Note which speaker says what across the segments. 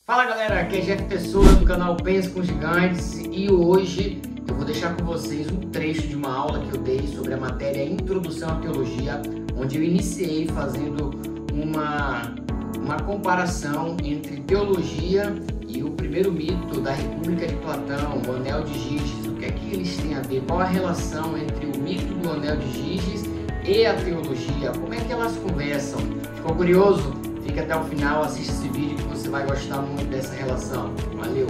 Speaker 1: Fala galera, aqui é Jeff Pessoa do canal Pensa com Gigantes e hoje eu vou deixar com vocês um trecho de uma aula que eu dei sobre a matéria Introdução à Teologia, onde eu iniciei fazendo uma comparação entre teologia e o primeiro mito da República de Platão, o Anel de Giges. O que é que eles têm a ver? Qual a relação entre o mito do Anel de Giges e a teologia? Como é que elas conversam? Ficou curioso? Fica até o final, assiste esse vídeo que você vai gostar muito dessa relação. Valeu!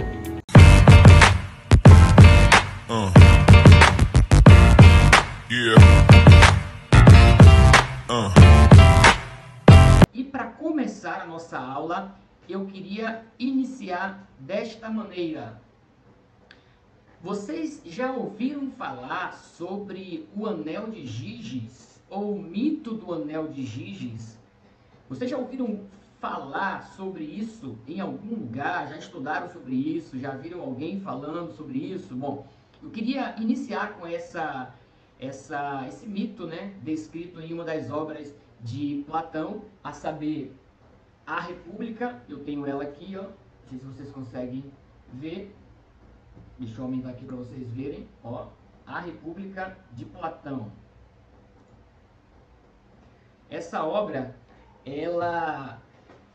Speaker 1: E para começar a nossa aula, eu queria iniciar desta maneira. Vocês já ouviram falar sobre o Anel de Giges? Ou o mito do Anel de Giges? Vocês já ouviram falar sobre isso em algum lugar? Já estudaram sobre isso? Já viram alguém falando sobre isso? Bom, eu queria iniciar com esse mito, né, descrito em uma das obras de Platão, a saber, A República. Eu tenho ela aqui, ó. Não sei se vocês conseguem ver. Deixa eu aumentar aqui para vocês verem. Ó, A República de Platão. Essa obra, ela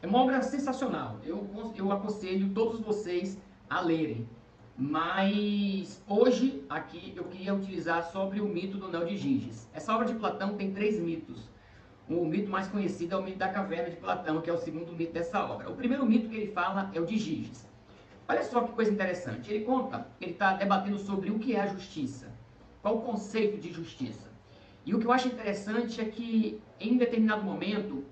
Speaker 1: é uma obra sensacional. Eu aconselho todos vocês a lerem. Mas hoje aqui eu queria utilizar sobre o mito do Anel de Giges. Essa obra de Platão tem 3 mitos. O mito mais conhecido é o mito da caverna de Platão, que é o segundo mito dessa obra. O primeiro mito que ele fala é o de Giges. Olha só que coisa interessante. Ele conta, ele está debatendo sobre o que é a justiça. Qual o conceito de justiça? E o que eu acho interessante é que, em determinado momento,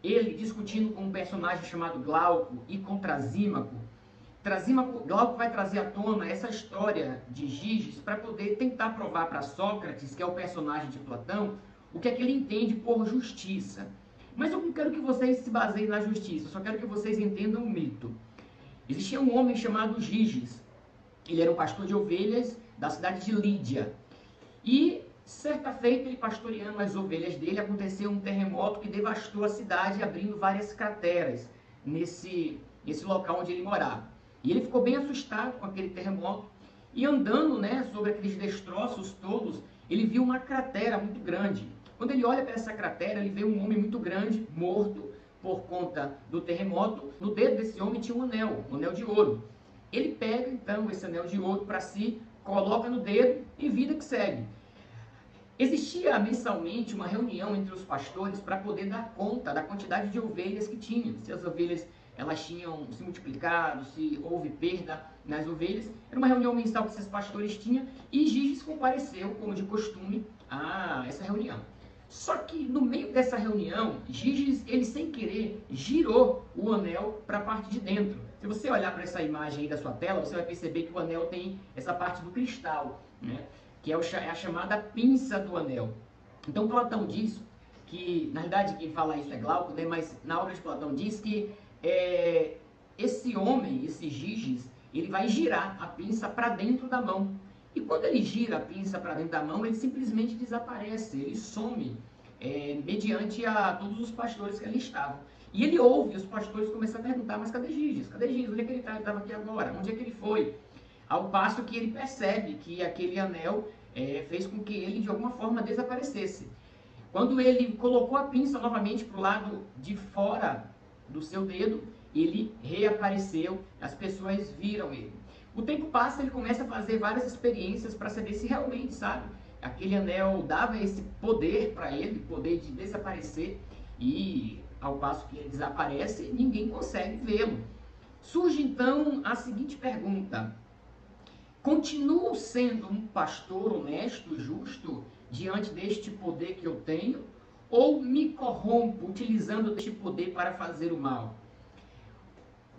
Speaker 1: ele discutindo com um personagem chamado Glauco e com Trasímaco, Glauco vai trazer à tona essa história de Giges para poder tentar provar para Sócrates, que é o personagem de Platão, o que é que ele entende por justiça. Mas eu não quero que vocês se baseiem na justiça, eu só quero que vocês entendam o mito. Existia um homem chamado Giges. Ele era um pastor de ovelhas da cidade de Lídia. E certa feita, ele pastoreando as ovelhas dele, aconteceu um terremoto que devastou a cidade, abrindo várias crateras nesse local onde ele morava. E ele ficou bem assustado com aquele terremoto e andando, né, sobre aqueles destroços todos, ele viu uma cratera muito grande. Quando ele olha para essa cratera, ele vê um homem muito grande, morto por conta do terremoto. No dedo desse homem tinha um anel de ouro. Ele pega então esse anel de ouro para si, coloca no dedo e vida que segue. Existia mensalmente uma reunião entre os pastores para poder dar conta da quantidade de ovelhas que tinham. Se as ovelhas elas tinham se multiplicado, se houve perda nas ovelhas. Era uma reunião mensal que esses pastores tinham e Giges compareceu, como de costume, a essa reunião. Só que no meio dessa reunião, Giges, ele sem querer, girou o anel para a parte de dentro. Se você olhar para essa imagem aí da sua tela, você vai perceber que o anel tem essa parte do cristal, né? Que é a chamada pinça do anel. Então Platão diz que, na verdade quem fala isso é Glauco, né? Mas na obra de Platão diz que esse homem, esse Giges, ele vai girar a pinça para dentro da mão. E quando ele gira a pinça para dentro da mão, ele simplesmente desaparece, ele some, mediante a todos os pastores que ali estavam. E ele ouve os pastores começar a perguntar, mas cadê Giges? Cadê Giges? Onde é que ele está? Ele estava aqui agora. Onde é que ele foi? Ao passo que ele percebe que aquele anel fez com que ele, de alguma forma, desaparecesse. Quando ele colocou a pinça novamente para o lado de fora do seu dedo, ele reapareceu, as pessoas viram ele. O tempo passa, ele começa a fazer várias experiências para saber se realmente, sabe, aquele anel dava esse poder para ele, poder de desaparecer, e ao passo que ele desaparece, ninguém consegue vê-lo. Surge então a seguinte pergunta: continuo sendo um pastor honesto, justo, diante deste poder que eu tenho? Ou me corrompo utilizando este poder para fazer o mal?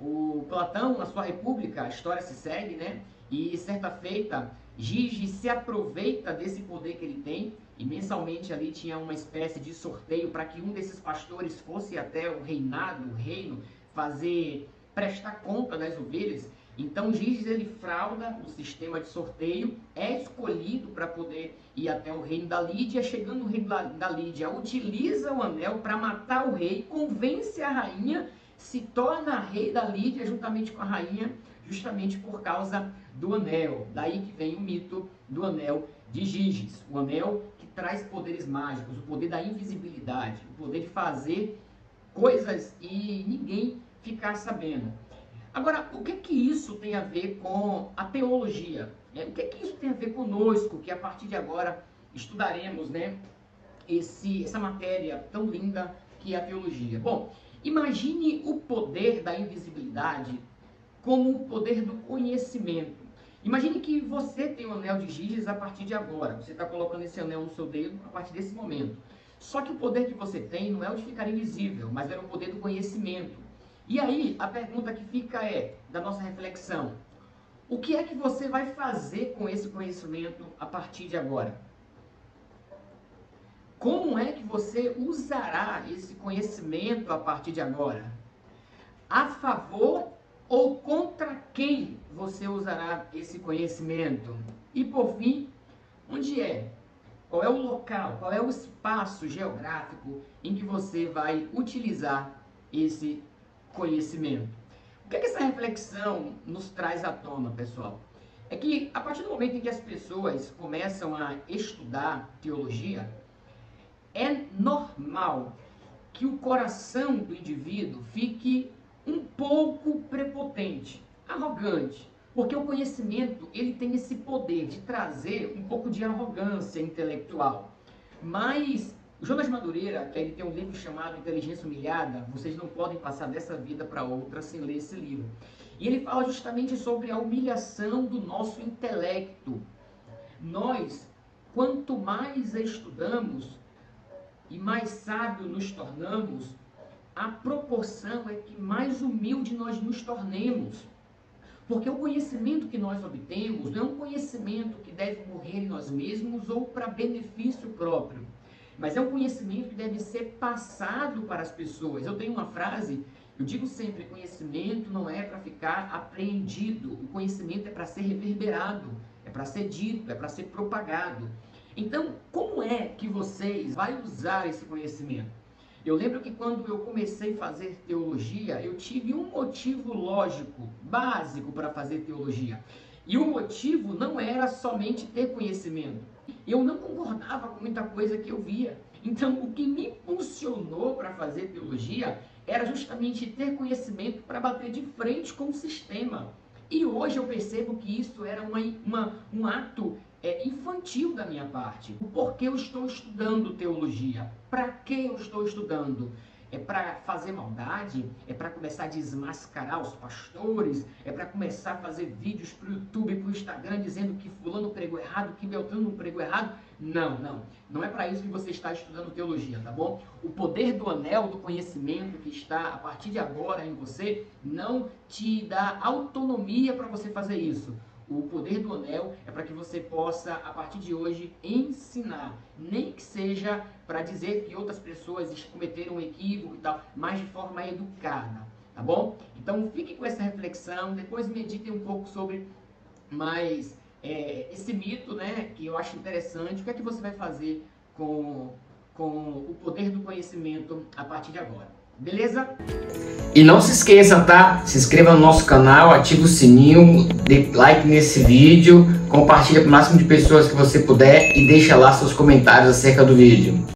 Speaker 1: O Platão, na sua República, a história se segue, né? E certa feita, Giges se aproveita desse poder que ele tem, e mensalmente ali tinha uma espécie de sorteio para que um desses pastores fosse até o reino, prestar conta das ovelhas. Então Giges ele frauda o sistema de sorteio, é escolhido para poder ir até o reino da Lídia. Chegando no reino da Lídia, utiliza o anel para matar o rei, convence a rainha se torna rei da Lídia juntamente com a rainha, justamente por causa do anel. Daí que vem o mito do anel de Giges, o anel que traz poderes mágicos, o poder da invisibilidade, o poder de fazer coisas e ninguém ficar sabendo. Agora, o que isso tem a ver com a teologia? O que isso tem a ver conosco, que a partir de agora estudaremos, né, essa matéria tão linda que é a teologia? Bom, imagine o poder da invisibilidade como o poder do conhecimento. Imagine que você tem o anel de Giges a partir de agora. Você está colocando esse anel no seu dedo a partir desse momento. Só que o poder que você tem não é o de ficar invisível, mas é o poder do conhecimento. E aí, a pergunta que fica da nossa reflexão: o que é que você vai fazer com esse conhecimento a partir de agora? Como é que você usará esse conhecimento a partir de agora? A favor ou contra quem você usará esse conhecimento? E por fim, onde é? Qual é o local, qual é o espaço geográfico em que você vai utilizar esse conhecimento? O que é que essa reflexão nos traz à tona, pessoal? É que a partir do momento em que as pessoas começam a estudar teologia, é normal que o coração do indivíduo fique um pouco prepotente, arrogante, porque o conhecimento ele tem esse poder de trazer um pouco de arrogância intelectual. Mas o Jonas Madureira, ele tem um livro chamado Inteligência Humilhada, vocês não podem passar dessa vida para outra sem ler esse livro. E ele fala justamente sobre a humilhação do nosso intelecto. Nós, quanto mais estudamos e mais sábio nos tornamos, a proporção é que mais humilde nós nos tornemos. Porque o conhecimento que nós obtemos não é um conhecimento que deve morrer em nós mesmos ou para benefício próprio, mas é um conhecimento que deve ser passado para as pessoas. Eu tenho uma frase, eu digo sempre: conhecimento não é para ficar apreendido, o conhecimento é para ser reverberado, é para ser dito, é para ser propagado. Então, como é que vocês vão usar esse conhecimento? Eu lembro que quando eu comecei a fazer teologia, eu tive um motivo lógico, básico para fazer teologia. E o motivo não era somente ter conhecimento. Eu não concordava com muita coisa que eu via. Então, o que me impulsionou para fazer teologia era justamente ter conhecimento para bater de frente com o sistema. E hoje eu percebo que isso era um ato infantil da minha parte. Por que eu estou estudando teologia? Para que eu estou estudando? É para fazer maldade? É para começar a desmascarar os pastores? É para começar a fazer vídeos para o YouTube, para o Instagram, dizendo que fulano pregou errado, que Beltrano pregou errado? Não. Não é para isso que você está estudando teologia, tá bom? O poder do anel, do conhecimento que está a partir de agora em você, não te dá autonomia para você fazer isso. O poder do anel é para que você possa, a partir de hoje, ensinar. Nem que seja para dizer que outras pessoas cometeram um equívoco e tal, mas de forma educada, tá bom? Então fique com essa reflexão, depois meditem um pouco sobre mais esse mito, né, que eu acho interessante. O que é que você vai fazer com o poder do conhecimento a partir de agora? Beleza? E não se esqueça, tá? Se inscreva no nosso canal, ative o sininho, dê like nesse vídeo, compartilha para o máximo de pessoas que você puder e deixa lá seus comentários acerca do vídeo.